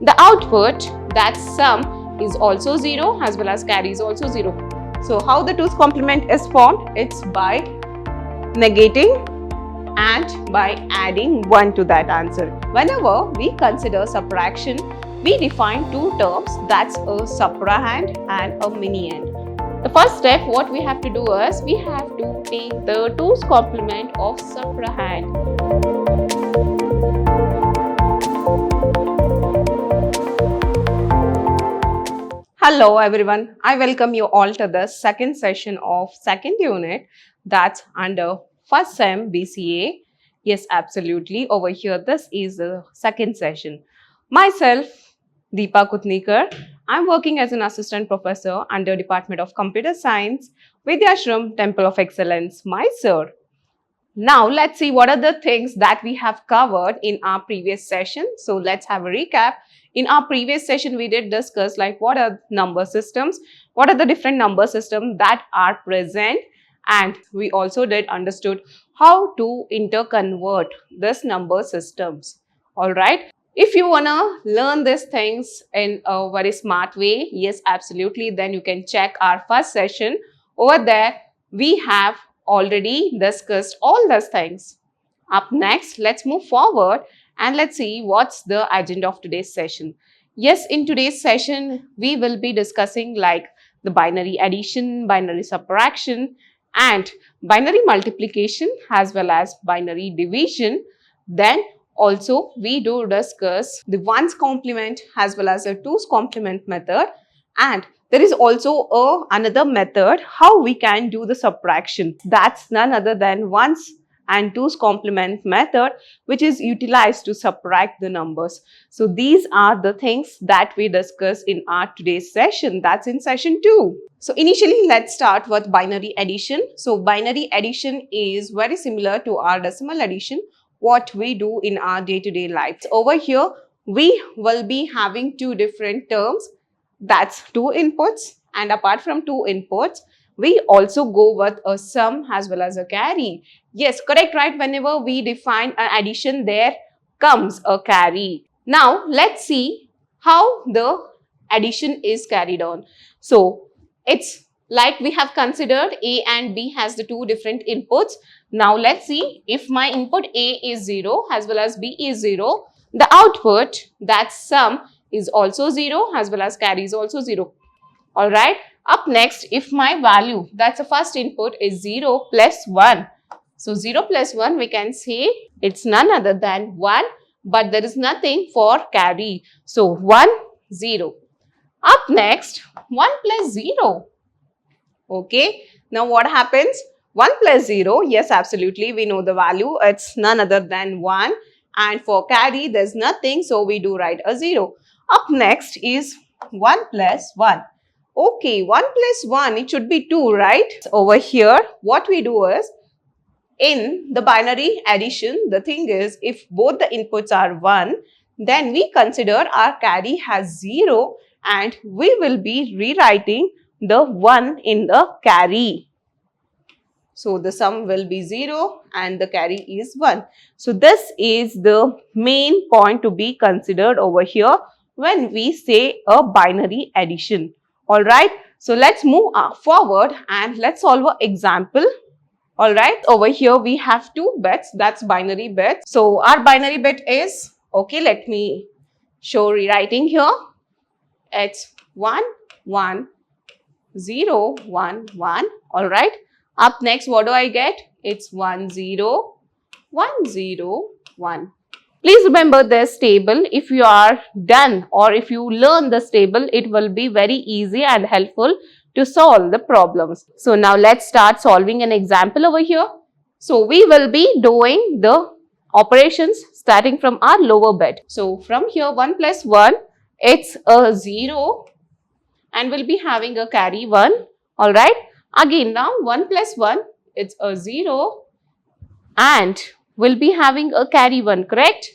The output, that sum, is also 0 as well as carry is also 0. So how the 2's complement is formed? It's by negating and by adding 1 to that answer. Whenever we consider subtraction, we define two terms, that's a suprahand and a mini-hand. The first step, what we have to do is, we have to take the 2's complement of suprahand. Hello everyone, I welcome you all to the second session of second unit, that's under first sem BCA. Yes, absolutely, over here this is the second session. Myself, Deepa Kutnikar, I'm working as an assistant professor under Department of Computer Science, Vidhyaashram, Temple of Excellence, MYSURU. Now let's see what are the things that we have covered in our previous session. So let's have a recap. In our previous session, we did discuss like what are number systems, what are the different number systems that are present, and we also did understood how to interconvert this number systems. All right. If you wanna learn these things in a very smart way, yes, absolutely, then you can check our first session. Over there, we have already discussed all those things. Up next, let's move forward and let's see what's the agenda of today's session. Yes, in today's session, we will be discussing like the binary addition, binary subtraction, and binary multiplication as well as binary division. Then also we do discuss the 1's complement as well as the 2's complement method, and there is also another method how we can do the subtraction. That's none other than 1's and 2's complement method, which is utilized to subtract the numbers. So these are the things that we discuss in our today's session. That's in session 2. So initially, let's start with binary addition. So binary addition is very similar to our decimal addition, what we do in our day-to-day life. So over here, we will be having two different terms. That's two inputs, and apart from two inputs, we also go with a sum as well as a carry. Yes, correct, right? Whenever we define an addition, there comes a carry. Now, let's see how the addition is carried on. So, it's like we have considered A and B has the two different inputs. Now, let's see if my input A is 0 as well as B is 0, the output, that sum, is also 0 as well as carry is also 0. Alright. Up next, if my value, that's the first input, is 0 plus 1. So 0 plus 1, we can say it's none other than 1, but there is nothing for carry. So 1, 0. Up next, 1 plus 0. Okay. Now what happens? 1 plus 0, yes, absolutely, we know the value. It's none other than 1. And for carry, there's nothing, so we do write a 0. Up next is 1 plus 1. Okay, 1 plus 1, it should be 2, right? Over here, what we do is, in the binary addition, the thing is, if both the inputs are 1, then we consider our carry has 0 and we will be rewriting the 1 in the carry. So the sum will be 0 and the carry is 1. So this is the main point to be considered over here when we say a binary addition. Alright, so let's move forward and let's solve an example. Alright, over here we have two bits, that's binary bits. So our binary bit is, okay, let me show rewriting here. It's 1, 1, 0, 1, 1. Alright, up next what do I get? It's 1, 0, 1, 0, 1. Please remember this table. If you are done or if you learn this table, it will be very easy and helpful to solve the problems. So now let's start solving an example over here. So we will be doing the operations starting from our lower bit. So from here 1 plus 1, it's a 0 and we'll be having a carry 1. Alright. Again now 1 plus 1, it's a 0 and we'll be having a carry 1, correct?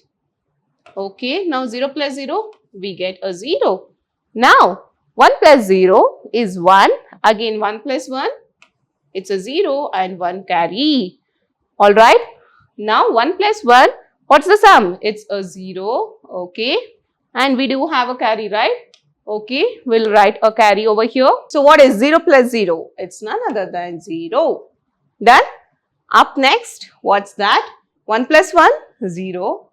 Okay, now 0 plus 0, we get a 0. Now, 1 plus 0 is 1. Again, 1 plus 1, it's a 0 and 1 carry. Alright, now 1 plus 1, what's the sum? It's a 0, okay. And we do have a carry, right? Okay, we'll write a carry over here. So what is 0 plus 0? It's none other than 0. Done? Up next, what's that? 1 plus 1? 0.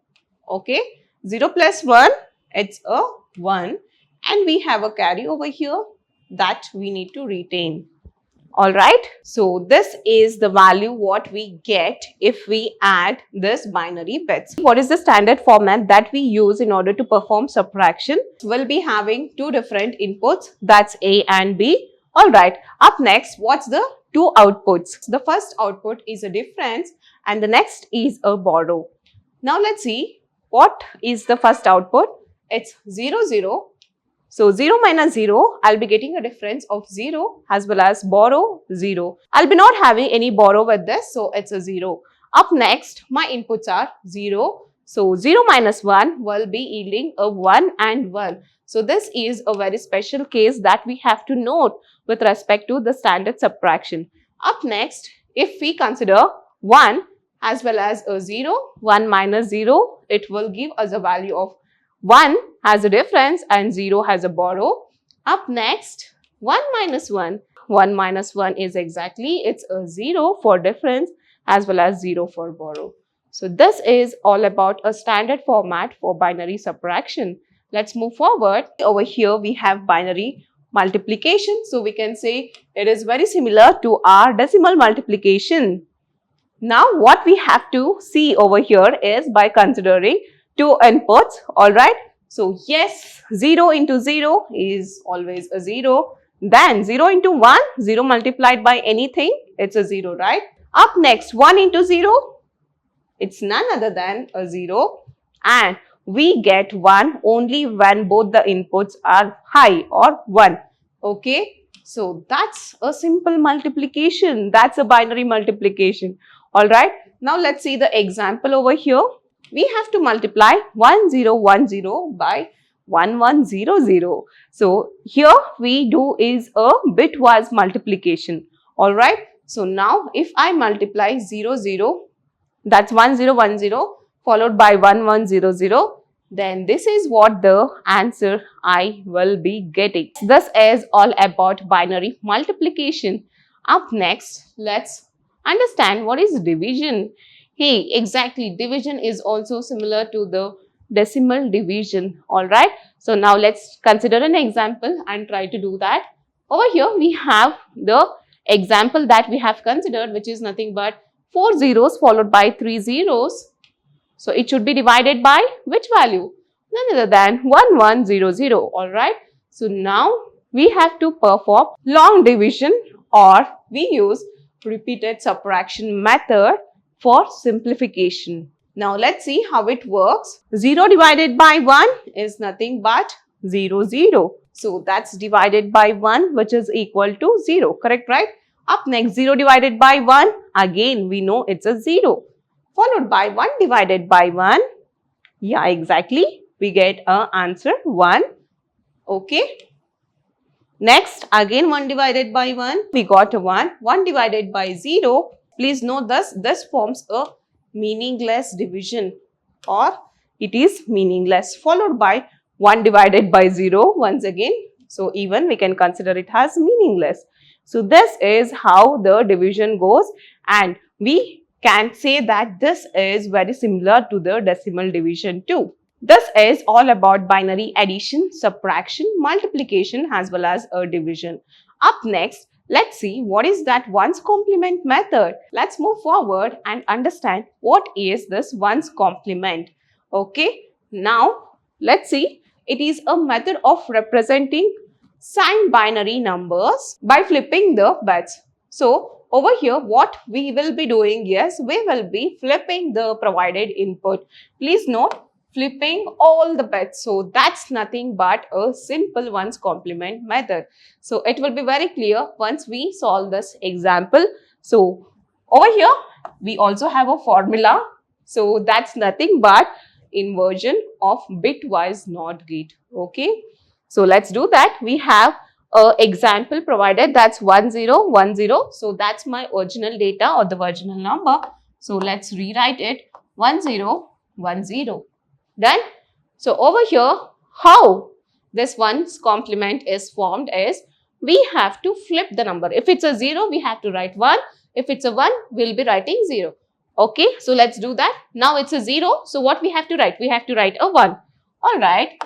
Okay. 0 plus 1, it's a 1. And we have a carry over here that we need to retain. Alright, so this is the value what we get if we add this binary bits. What is the standard format that we use in order to perform subtraction? We'll be having two different inputs, that's A and B. Alright, up next, what's the two outputs? The first output is a difference and the next is a borrow. Now let's see what is the first output. It's 0, 0. So 0 minus 0, I'll be getting a difference of 0 as well as borrow 0. I'll be not having any borrow with this, so it's a 0. Up next, my inputs are 0. So 0 minus 1 will be yielding a 1 and 1. So this is a very special case that we have to note with respect to the standard subtraction. Up next, if we consider 1 as well as a 0, 1 minus 0, it will give us a value of 1 has a difference and 0 has a borrow. Up next, 1 minus 1. 1 minus 1 is exactly, it's a 0 for difference as well as 0 for borrow. So this is all about a standard format for binary subtraction. Let's move forward. Over here we have binary multiplication. So we can say it is very similar to our decimal multiplication. Now what we have to see over here is by considering two inputs, alright. So yes, 0 into 0 is always a 0. Then 0 into 1, 0 multiplied by anything, it's a 0, right? Up next, 1 into 0, it's none other than a 0. And we get 1 only when both the inputs are high or 1. Okay, so that's a simple multiplication. That's a binary multiplication. Alright, now let's see the example over here. We have to multiply 1010 by 1100. So here we do is a bitwise multiplication. Alright. So now if I multiply 00, that's 1010 followed by 1100, then this is what the answer I will be getting. This is all about binary multiplication. Up next, let's understand what is division. Hey, exactly, division is also similar to the decimal division, alright. So now let's consider an example and try to do that. Over here we have the example that we have considered, which is nothing but 4 zeros followed by 3 zeros. So it should be divided by which value? None other than 1100, alright. So now we have to perform long division, or we use repeated subtraction method for simplification. Now let's see how it works. 0 divided by 1 is nothing but 0, 0. So that's divided by 1, which is equal to 0, correct, right? Up next, 0 divided by 1, again we know it's a 0. Followed by 1 divided by 1, yeah, exactly, we get an answer 1, okay. Next, again 1 divided by 1, we got a 1. 1 divided by 0, please note this forms a meaningless division, or it is meaningless, followed by 1 divided by 0 once again. So even we can consider it as meaningless. So this is how the division goes, and we can say that this is very similar to the decimal division too. This is all about binary addition, subtraction, multiplication as well as a division. Up next, let's see what is that ones complement method. Let's move forward and understand what is this ones complement. Okay, now let's see. It is a method of representing signed binary numbers by flipping the bits. So over here what we will be doing is we will be flipping the provided input. Please note, flipping all the bits. So that's nothing but a simple ones complement method. So it will be very clear once we solve this example. So over here we also have a formula. So that's nothing but inversion of bitwise NOT gate. Okay. So let's do that. We have an example provided, that's 1010. So that's my original data or the original number. So let's rewrite it 1010. Done. So over here, how this one's complement is formed is we have to flip the number. If it's a 0, we have to write 1. If it's a 1, we'll be writing 0. Okay, so let's do that. Now it's a 0. So what we have to write? We have to write a 1. Alright.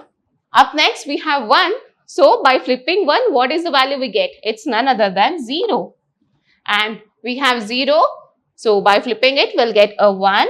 Up next, we have 1. So by flipping 1, what is the value we get? It's none other than 0. And we have 0. So by flipping it, we'll get a 1.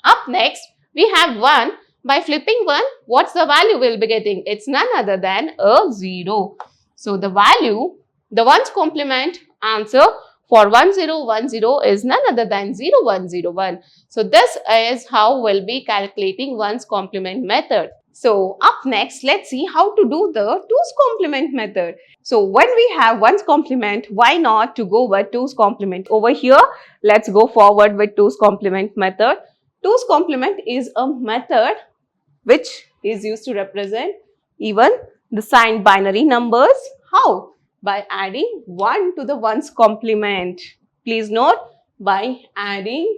Up next, we have 1. By flipping 1, what's the value we'll be getting? It's none other than a 0. So the value, the ones complement answer for 1010 is none other than 0101. So this is how we'll be calculating ones complement method. So up next, let's see how to do the 2's complement method. So when we have 1's complement, why not to go with 2's complement? Over here, let's go forward with 2's complement method. 2's complement is a method which is used to represent even the signed binary numbers. How? By adding 1 to the 1's complement. Please note, by adding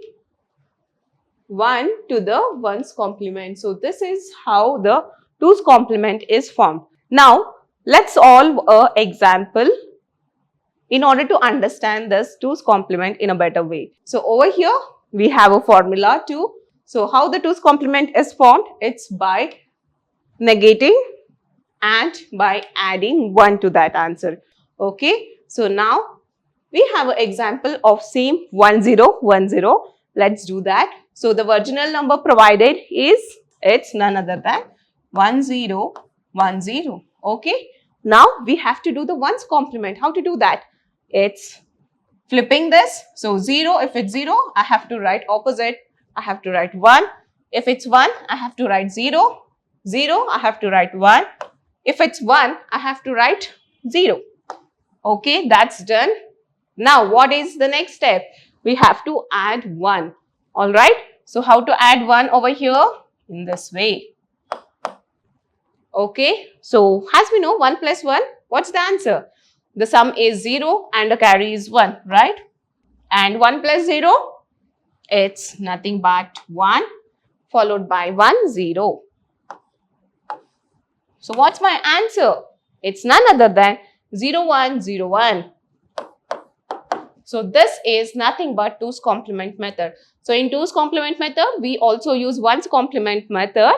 1 to the 1's complement. So this is how the 2's complement is formed. Now, let's solve an example in order to understand this 2's complement in a better way. So over here, we have a formula 2. So how the 2's complement is formed? It's by negating and by adding 1 to that answer. Okay. So now we have an example of same 1010. Let's do that. So the original number provided is, it's none other than 1010. Okay. Now we have to do the 1's complement. How to do that? It's flipping this. So 0, if it's 0, I have to write opposite. I have to write 1. If it's 1, I have to write 0. 0, I have to write 1. If it's 1, I have to write 0. Okay, that's done. Now, what is the next step? We have to add 1. Alright, so how to add 1 over here? In this way. Okay, so as we know, 1 plus 1, what's the answer? The sum is 0 and the carry is 1, right? And 1 plus 0, it's nothing but 1 followed by 1, 0. So what's my answer? It's none other than 0101. So this is nothing but 2's complement method. So in 2's complement method, we also use 1's complement method.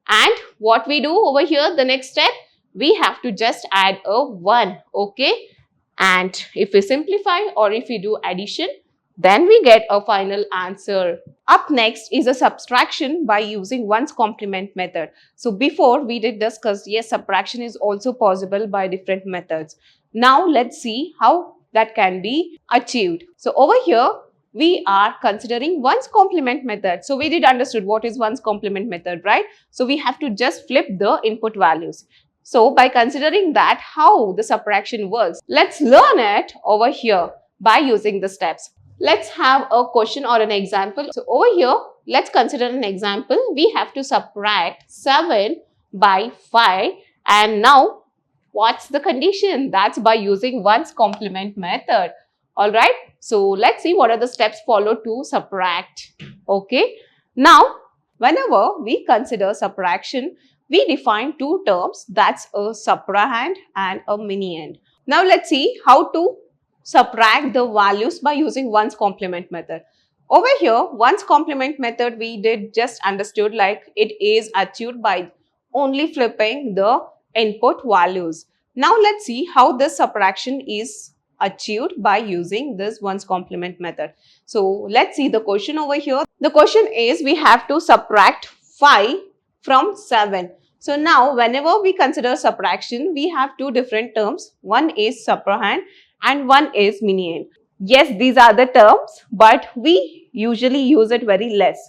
And what we do over here, the next step, we have to just add a 1. Okay. And if we simplify or if we do addition, then we get a final answer. Up next is a subtraction by using 1's complement method. So before we did discuss, yes, subtraction is also possible by different methods. Now let's see how that can be achieved. So over here, we are considering 1's complement method. So we did understood what is 1's complement method, right? So we have to just flip the input values. So by considering that, how the subtraction works, let's learn it over here by using the steps. Let's have a question or an example. So over here, let's consider an example. We have to subtract 7 by 5. And now, what's the condition? That's by using 1's complement method. Alright, so let's see what are the steps followed to subtract. Okay, now whenever we consider subtraction, we define two terms, that's a suprahand and a miniand. Now let's see how to subtract the values by using 1's complement method. Over here, 1's complement method we did just understood like it is achieved by only flipping the input values. Now let's see how this subtraction is achieved by using this 1's complement method. So let's see the question over here. The question is we have to subtract 5 from 7. So now whenever we consider subtraction, we have two different terms. One is suprahand and one is miniand. Yes, these are the terms, but we usually use it very less.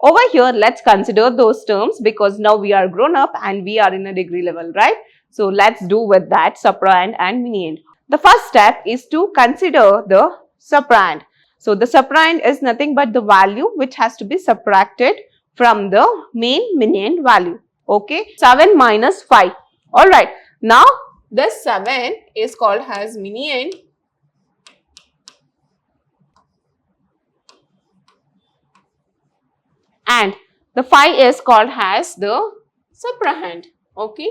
Over here, let's consider those terms because now we are grown up and we are in a degree level, right? So let's do with that suprahand and miniand. The first step is to consider the suprahand. So the suprahand is nothing but the value which has to be subtracted from the main miniand value. Okay, 7 minus 5. Alright, now this 7 is called as miniand and the 5 is called as the suprahand. Okay.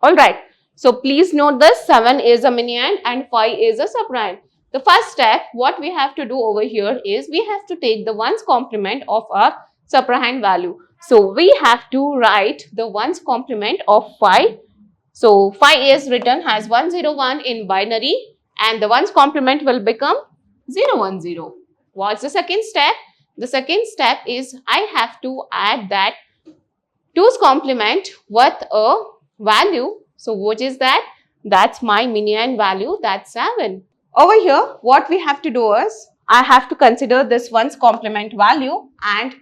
Alright. So please note this, 7 is a miniand and 5 is a subrand. The first step, what we have to do over here is we have to take the ones complement of our subrand value. So we have to write the ones complement of 5. So 5 is written as 101 in binary and the ones complement will become 010. What's the second step? The second step is I have to add that 2's complement with a value. So what is that? That's my miniand value, that's 7. Over here, what we have to do is, I have to consider this one's complement value and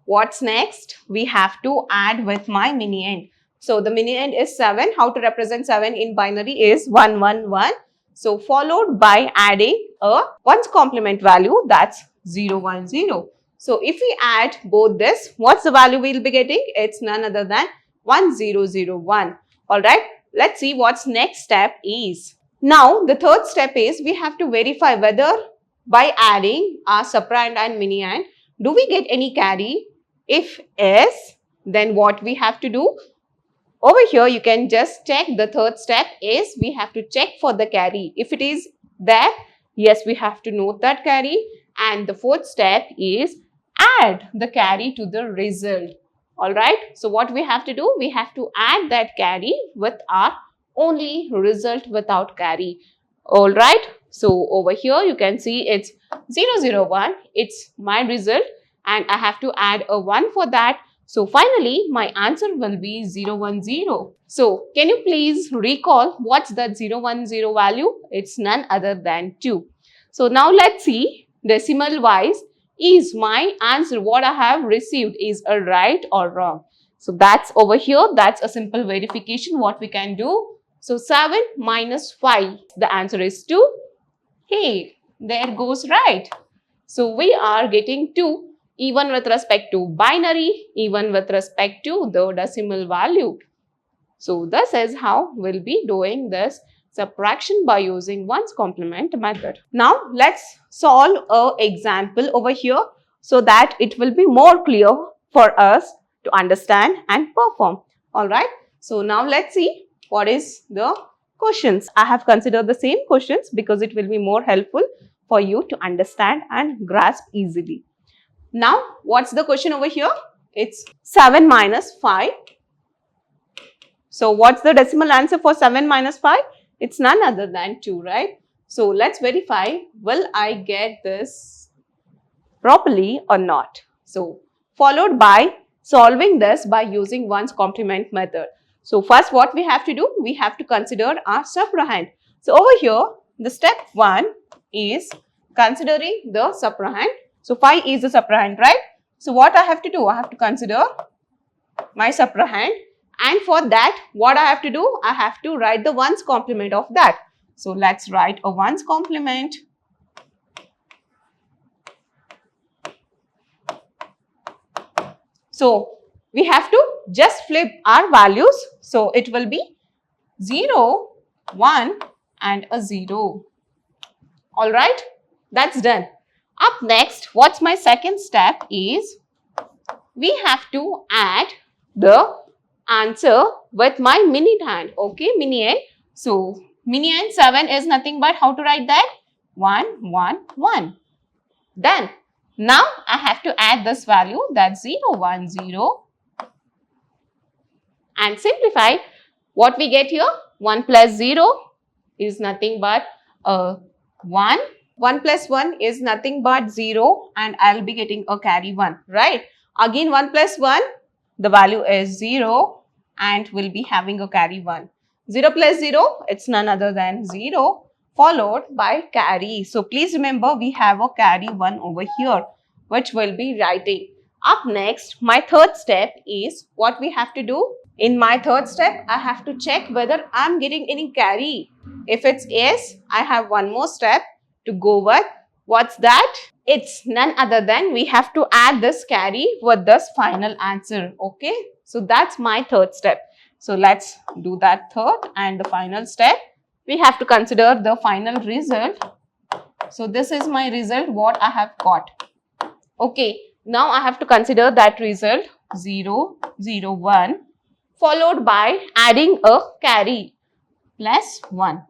what's next? We have to add with my miniand. So the miniand is 7. How to represent 7 in binary is 111. So followed by adding a one's complement value, that's 010. So if we add both this, what's the value we'll be getting? It's none other than 1001. Alright, let's see what's next step is. Now the third step is we have to verify whether by adding our subrand and miniand, do we get any carry? If yes, then what we have to do? Over here you can just check. The third step is we have to check for the carry. If it is there, yes, we have to note that carry. And the fourth step is add the carry to the result. Alright, so what we have to do? We have to add that carry with our only result without carry. Alright, so over here you can see it's 001, it's my result and I have to add a 1 for that. So finally my answer will be 010. So can you please recall what's that 010 value? It's none other than 2. So now let's see decimal wise, is my answer what I have received is a right or wrong. So that's over here, that's a simple verification what we can do. So 7 minus 5, the answer is 2. Hey, there goes right. So we are getting 2 even with respect to binary, even with respect to the decimal value. So this is how we'll be doing this subtraction by using one's complement method. Now let's solve an example over here so that it will be more clear for us to understand and perform. Alright, so now let's see what is the questions. I have considered the same questions because it will be more helpful for you to understand and grasp easily. Now what's the question over here? It's 7 minus 5. So what's the decimal answer for 7 minus 5? It's none other than 2, right? So let's verify, will I get this properly or not? So followed by solving this by using one's complement method. So first what we have to do? We have to consider our subrahand. So over here, the step 1 is considering the subrahand. So 5 is the subrahand, right? So what I have to do? I have to consider my subrahand. And for that, what I have to do? I have to write the ones complement of that. So let's write a ones complement. So we have to just flip our values. So it will be 0, 1 and a 0. Alright, that's done. Up next, what's my second step is we have to add the answer with my miniand. Okay, miniand. So miniand 7 is nothing but how to write that? 1, 1, 1. Then now I have to add this value, that's 0, 1, 0 and simplify. What we get here? 1 plus 0 is nothing but 1. 1 plus 1 is nothing but 0 and I'll be getting a carry 1, right? Again 1 plus 1, the value is 0 and we'll be having a carry 1. 0 plus 0, it's none other than 0 followed by carry. So please remember we have a carry 1 over here which we'll be writing. Up next, my third step is what we have to do. In my third step, I have to check whether I'm getting any carry. If it's yes, I have one more step to go with. What's that? It's none other than we have to add this carry with this final answer. Okay, so that's my third step. So let's do that third and the final step. We have to consider the final result. So this is my result what I have got. Okay, Now I have to consider that result 0, 0, 1 followed by adding a carry plus 1.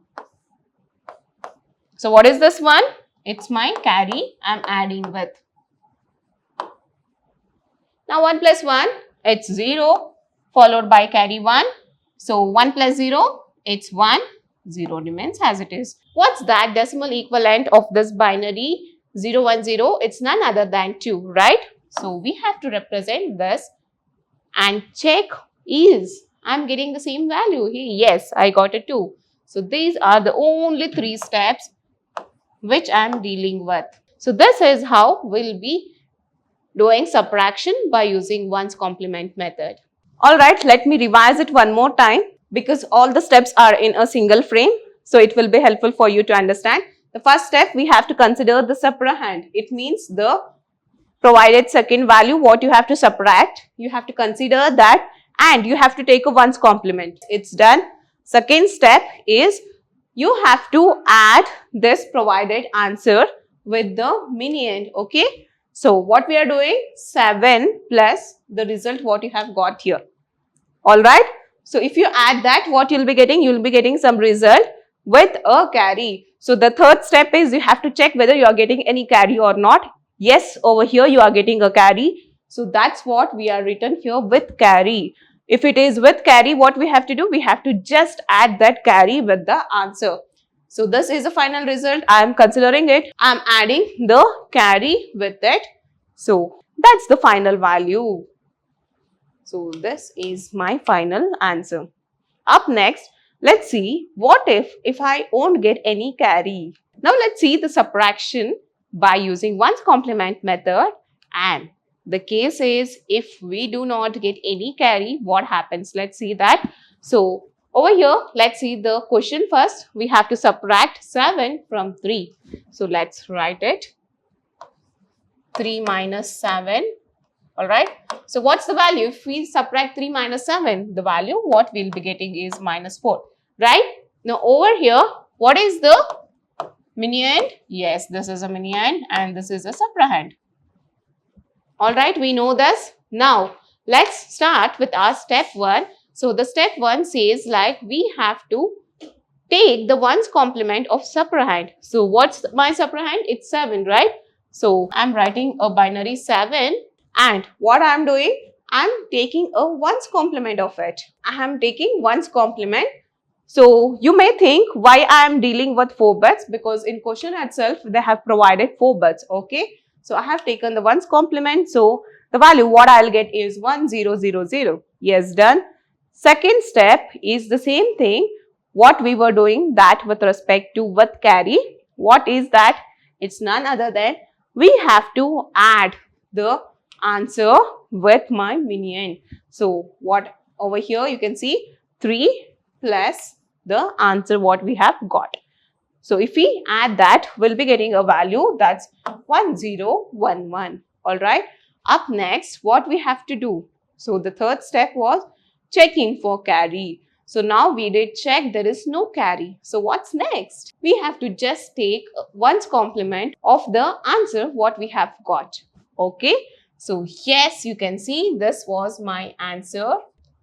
So what is this one? It's my carry I'm adding with. Now 1 plus 1, it's 0 followed by carry 1. So 1 plus 0, it's 1. 0 remains as it is. What's that decimal equivalent of this binary 0, 1, 0? It's none other than 2, right? So we have to represent this and check is I'm getting the same value here. Yes, I got a 2. So these are the only 3 steps which I'm dealing with. So this is how we'll be doing subtraction by using ones complement method. Alright, let me revise it one more time because all the steps are in a single frame. So it will be helpful for you to understand. The first step, we have to consider the subtrahend. It means the provided second value what you have to subtract. You have to consider that and you have to take a ones complement. It's done. Second step is you have to add this provided answer with the minion. Okay. So what we are doing? 7 plus the result what you have got here. Alright. So if you add that, what you'll be getting? You'll be getting some result with a carry. So the third step is you have to check whether you are getting any carry or not. Yes, over here you are getting a carry. So that's what we are written here with carry. If it is with carry, what we have to do? We have to just add that carry with the answer. So this is the final result. I am considering it. I am adding the carry with it. So that's the final value. So this is my final answer. Up next, let's see what if I won't get any carry. Now let's see the subtraction by using ones complement method, and the case is if we do not get any carry, what happens? Let's see that. So over here, let's see the question first. We have to subtract 7 from 3. So let's write it. 3 minus 7. Alright. So what's the value? If we subtract 3 minus 7, the value what we'll be getting is minus 4. Right? Now over here, what is the minion? Yes, this is a minion and this is a subtrahend. Alright, we know this. Now, let's start with our step 1. So the step 1 says like we have to take the ones complement of subtrahend. So what's my subtrahend? It's 7, right? So I'm writing a binary 7 and what I'm doing? I'm taking a ones complement of it. I am taking ones complement. So you may think why I am dealing with 4 bits, because in question itself they have provided 4 bits. Okay. So I have taken the ones complement. So the value what I'll get is 1000. Yes, done. Second step is the same thing what we were doing that with respect to with carry. What is that? It's none other than we have to add the answer with my minion. So what over here you can see 3 plus the answer what we have got. So if we add that, we'll be getting a value that's 1011. Alright. Up next, what we have to do? So the third step was checking for carry. So now we did check, there is no carry. So what's next? We have to just take ones complement of the answer what we have got. Okay. So yes, you can see this was my answer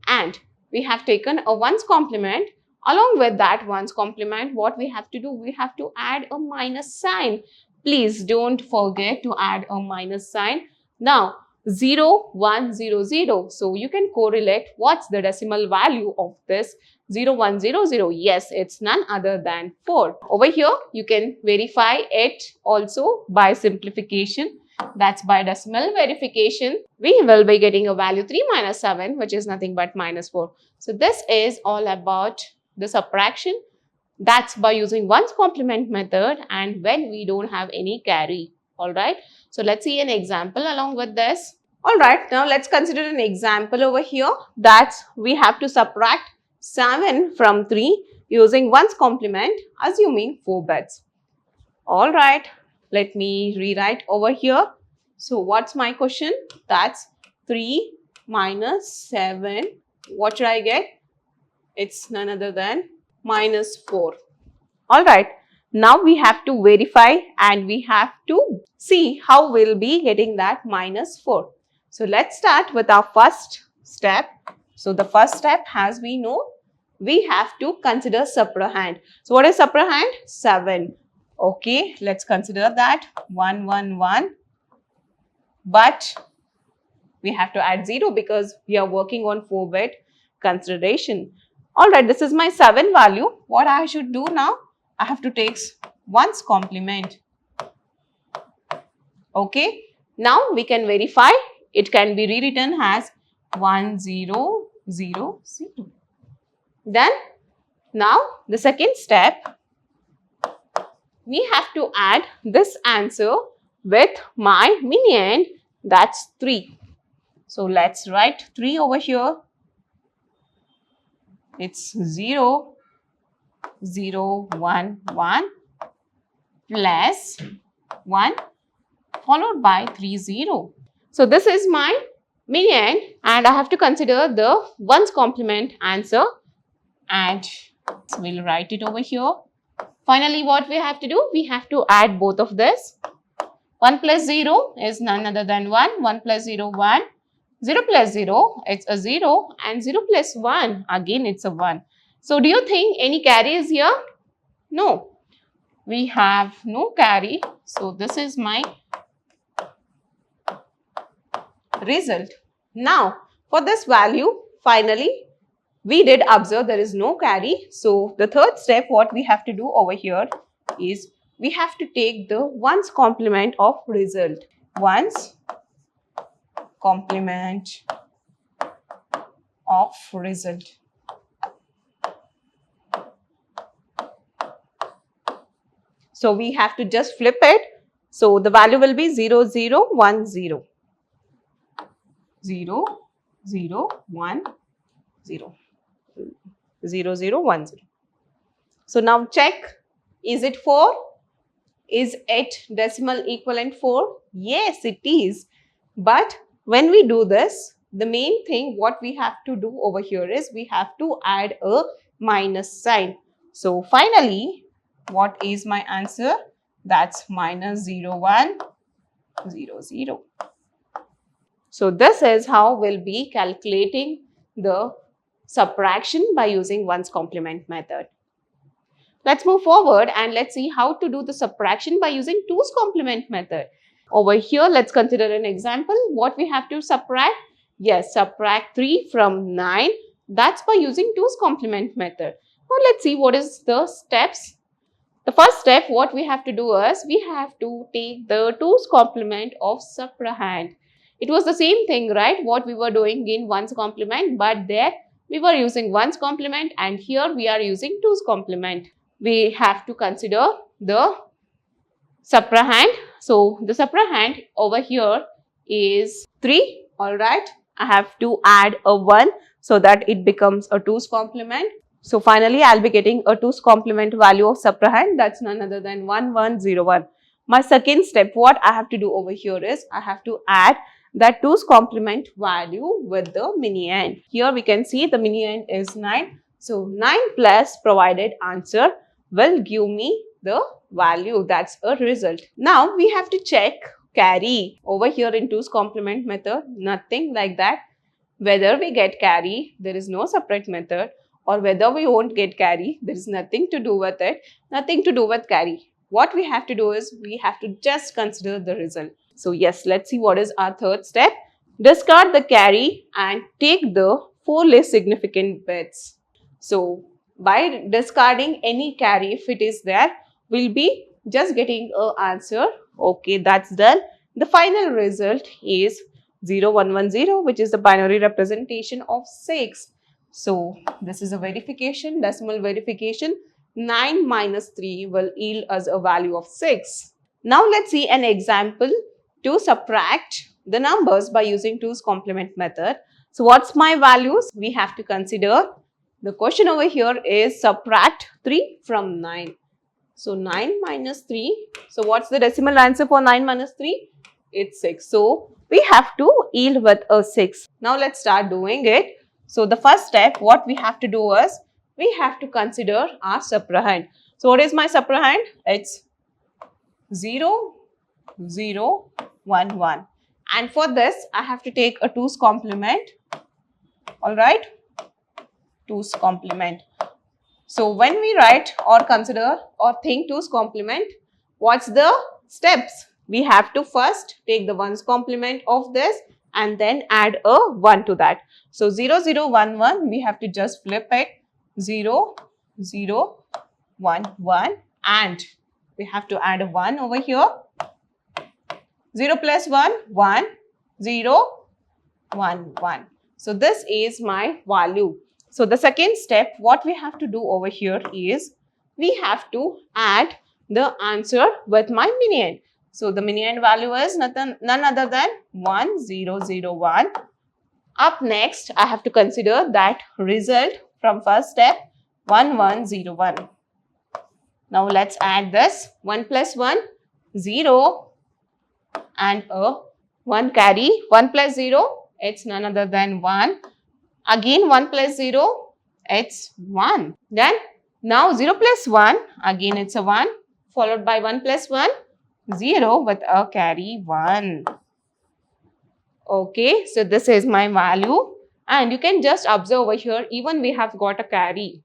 and we have taken a ones complement. Along with that ones complement, what we have to do? We have to add a minus sign. Please don't forget to add a minus sign. Now 0, 1, 0, 0. So you can correlate what's the decimal value of this 0, 1, 0, 0. Yes, it's none other than 4. Over here, you can verify it also by simplification. That's by decimal verification. We will be getting a value 3 minus 7, which is nothing but minus 4. So this is all about the subtraction. That's by using ones complement method and when we don't have any carry. Alright. So let's see an example along with this. Alright. Now let's consider an example over here. That's we have to subtract 7 from 3 using ones complement assuming 4 bits. Alright. Let me rewrite over here. So what's my question? That's 3 minus 7. What should I get? It's none other than minus 4. Alright. Now we have to verify and we have to see how we'll be getting that minus 4. So let's start with our first step. So the first step, as we know, we have to consider subtrahend. So what is subtrahend? 7. Okay, let's consider that 1, 1, 1. But we have to add 0 because we are working on 4-bit consideration. Alright, this is my 7 value. What I should do now? I have to take 1's complement. Okay, now we can verify. It can be rewritten as 1, 0, 0, 0. Then, now the second step, we have to add this answer with my minion, that's 3. So let's write 3 over here. It's 0, 0, 1, 1 plus 1 followed by 3, 0. So this is my minion and I have to consider the 1's complement answer and we'll write it over here. Finally, what we have to do? We have to add both of this. 1 plus 0 is none other than 1. 1 plus 0, 1. 0 plus 0, it's a 0 and 0 plus 1, again it's a 1. So do you think any carry is here? No. We have no carry. So this is my result. Now, for this value, finally, we did observe there is no carry. So the third step, what we have to do over here is we have to take the 1's complement of result. 1's complement of result. So we have to just flip it. So the value will be 0, 0, 1, 0. 0, 0, 1, 0. 0, 0, 1, 0. So now check, is it 4? Is it decimal equivalent 4? Yes, it is. But when we do this, the main thing what we have to do over here is we have to add a minus sign. So finally, what is my answer? That's minus 0, 1, 0, 0. So this is how we'll be calculating the subtraction by using 1's complement method. Let's move forward and let's see how to do the subtraction by using 2's complement method. Over here, let's consider an example. What we have to subtract? Yes, subtract 3 from 9. That's by using 2's complement method. Now let's see what is the steps. The first step, what we have to do is we have to take the 2's complement of subtrahend. It was the same thing, right? What we were doing in 1's complement, but there we were using 1's complement and here we are using 2's complement. We have to consider the subtrahend. So the subtrahend over here is 3. Alright, I have to add a 1 so that it becomes a 2's complement. So finally, I'll be getting a 2's complement value of subtrahend. That's none other than 1, 1, 0, 1. My second step, what I have to do over here is I have to add that 2's complement value with the minion. Here we can see the minion is 9. So 9 plus provided answer will give me the value. That's a result. Now we have to check carry. Over here in 2's complement method, nothing like that. Whether we get carry, there is no separate method, or whether we won't get carry, there is nothing to do with it, nothing to do with carry. What we have to do is we have to just consider the result. So yes, let's see what is our third step. Discard the carry and take the 4 least significant bits. So by discarding any carry, if it is there, we'll be just getting an answer. Okay, that's done. The final result is 0, 1, 1, 0, which is the binary representation of 6. So this is a verification, decimal verification. 9 minus 3 will yield us a value of 6. Now let's see an example to subtract the numbers by using 2's complement method. So what's my values? We have to consider the question over here is subtract 3 from 9. So 9 minus 3. So what's the decimal answer for 9 minus 3? It's 6. So we have to yield with a 6. Now let's start doing it. So the first step, what we have to do is we have to consider our subtrahend. So what is my subtrahend? It's 0, 0, 1, 1. And for this, I have to take a 2's complement. Alright, 2's complement. So when we write or consider or think 2's complement, what's the steps? We have to first take the 1's complement of this and then add a 1 to that. So 0, 0, 1, 1, we have to just flip it 0, 0, 1, 1 and we have to add a 1 over here. 0 plus 1, 1, 0, 1, 1. So this is my value. So the second step, what we have to do over here is we have to add the answer with my minion. So the minion value is none other than 1, 0, 0, 1. Up next, I have to consider that result from first step 1, 1, 0, 1. Now let's add this 1 plus 1, 0 and a 1 carry. 1 plus 0, it's none other than 1. Again 1 plus 0, it's 1. Then now 0 plus 1, again it's a 1 followed by 1 plus 1, 0 with a carry 1. Okay, so this is my value and you can just observe over here even we have got a carry.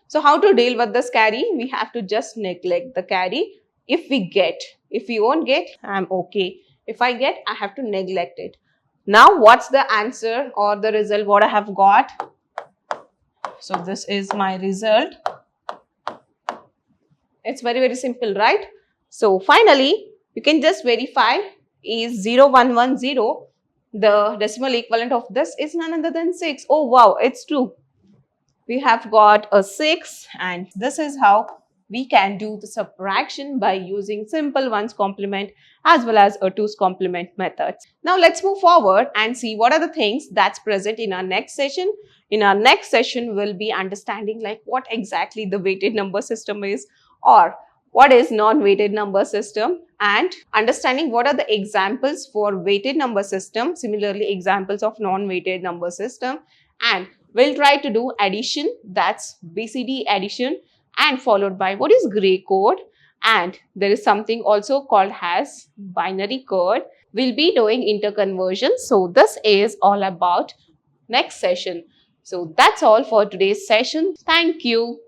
So how to deal with this carry? We have to just neglect the carry. If we get, if we won't get, I'm okay. If I get, I have to neglect it. Now what's the answer or the result what I have got? So this is my result. It's very simple, right? So finally, you can just verify is 0110. The decimal equivalent of this is none other than 6. Oh wow, it's true. We have got a 6 and this is how we can do the subtraction by using simple 1's complement as well as a 2's complement methods. Now let's move forward and see what are the things that's present in our next session. In our next session, we'll be understanding like what exactly the weighted number system is or what is non-weighted number system and understanding what are the examples for weighted number system, similarly examples of non-weighted number system, and we'll try to do addition, that's BCD addition, and followed by what is gray code, and there is something also called as binary code. We'll be doing interconversion. So this is all about next session. So that's all for today's session. Thank you.